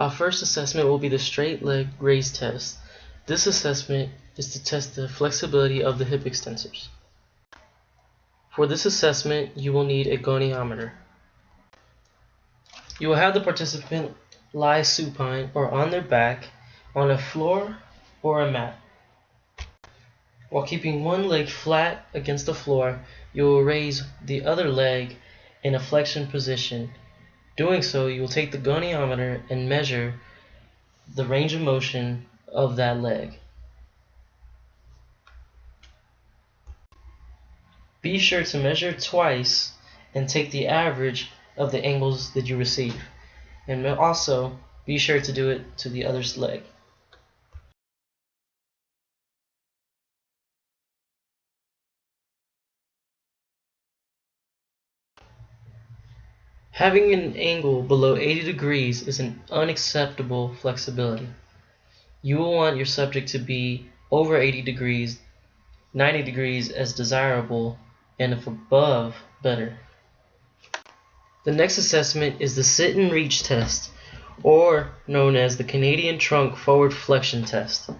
Our first assessment will be the straight leg raise test. This assessment is to test the flexibility of the hip extensors. For this assessment, you will need a goniometer. You will have the participant lie supine or on their back on a floor or a mat. While keeping one leg flat against the floor, you will raise the other leg in a flexion position. Doing so, you will take the goniometer and measure the range of motion of that leg. Be sure to measure twice and take the average of the angles that you receive. And also, be sure to do it to the other leg. Having an angle below 80 degrees is an unacceptable flexibility. You will want your subject to be over 80 degrees, 90 degrees as desirable, and if above, better. The next assessment is the sit and reach test, or known as the Canadian Trunk Foward Flexion Test.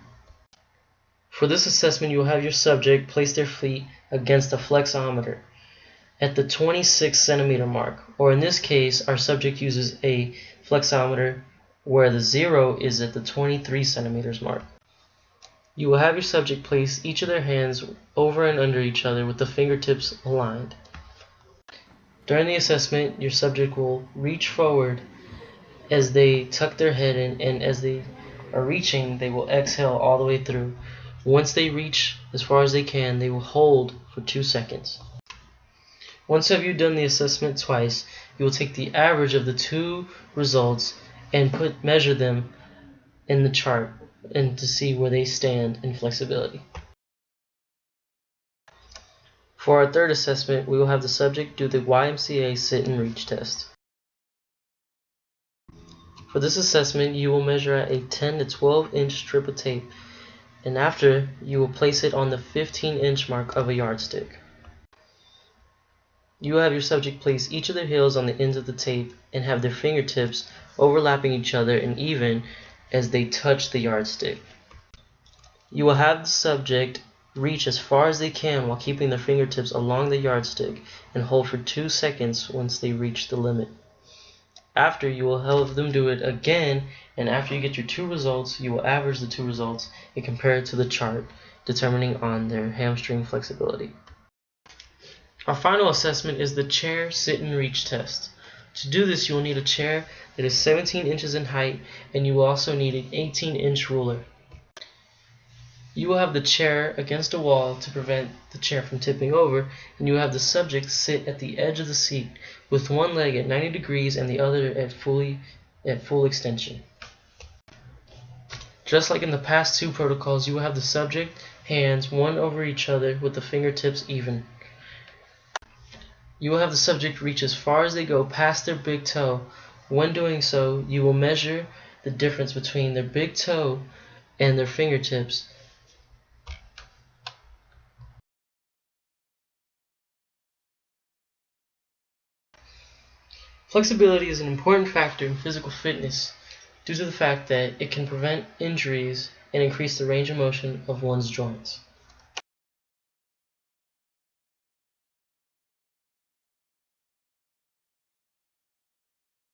For this assessment, you will have your subject place their feet against a flexometer at the 26 centimeter mark, or in this case, our subject uses a flexometer where the 0 is at the 23 centimeters mark. You will have your subject place each of their hands over and under each other with the fingertips aligned. During the assessment, your subject will reach forward as they tuck their head in, and as they are reaching, they will exhale all the way through. Once they reach as far as they can, they will hold for 2 seconds. Once you have done the assessment twice, you will take the average of the two results and measure them in the chart and to see where they stand in flexibility. For our third assessment, we will have the subject do the YMCA sit and reach test. For this assessment, you will measure out a 10 to 12 inch strip of tape, and after, you will place it on the 15-inch mark of a yardstick. You will have your subject place each of their heels on the ends of the tape and have their fingertips overlapping each other and even as they touch the yardstick. You will have the subject reach as far as they can while keeping their fingertips along the yardstick and hold for 2 seconds once they reach the limit. After, you will have them do it again, and after you get your two results, you will average the two results and compare it to the chart, determining on their hamstring flexibility. Our final assessment is the chair sit and reach test. To do this, you will need a chair that is 17 inches in height, and you will also need an 18-inch ruler. You will have the chair against a wall to prevent the chair from tipping over, and you will have the subject sit at the edge of the seat with one leg at 90 degrees and the other at full extension. Just like in the past two protocols, you will have the subject hands one over each other with the fingertips even. You will have the subject reach as far as they go past their big toe. When doing so, you will measure the difference between their big toe and their fingertips. Flexibility is an important factor in physical fitness due to the fact that it can prevent injuries and increase the range of motion of one's joints.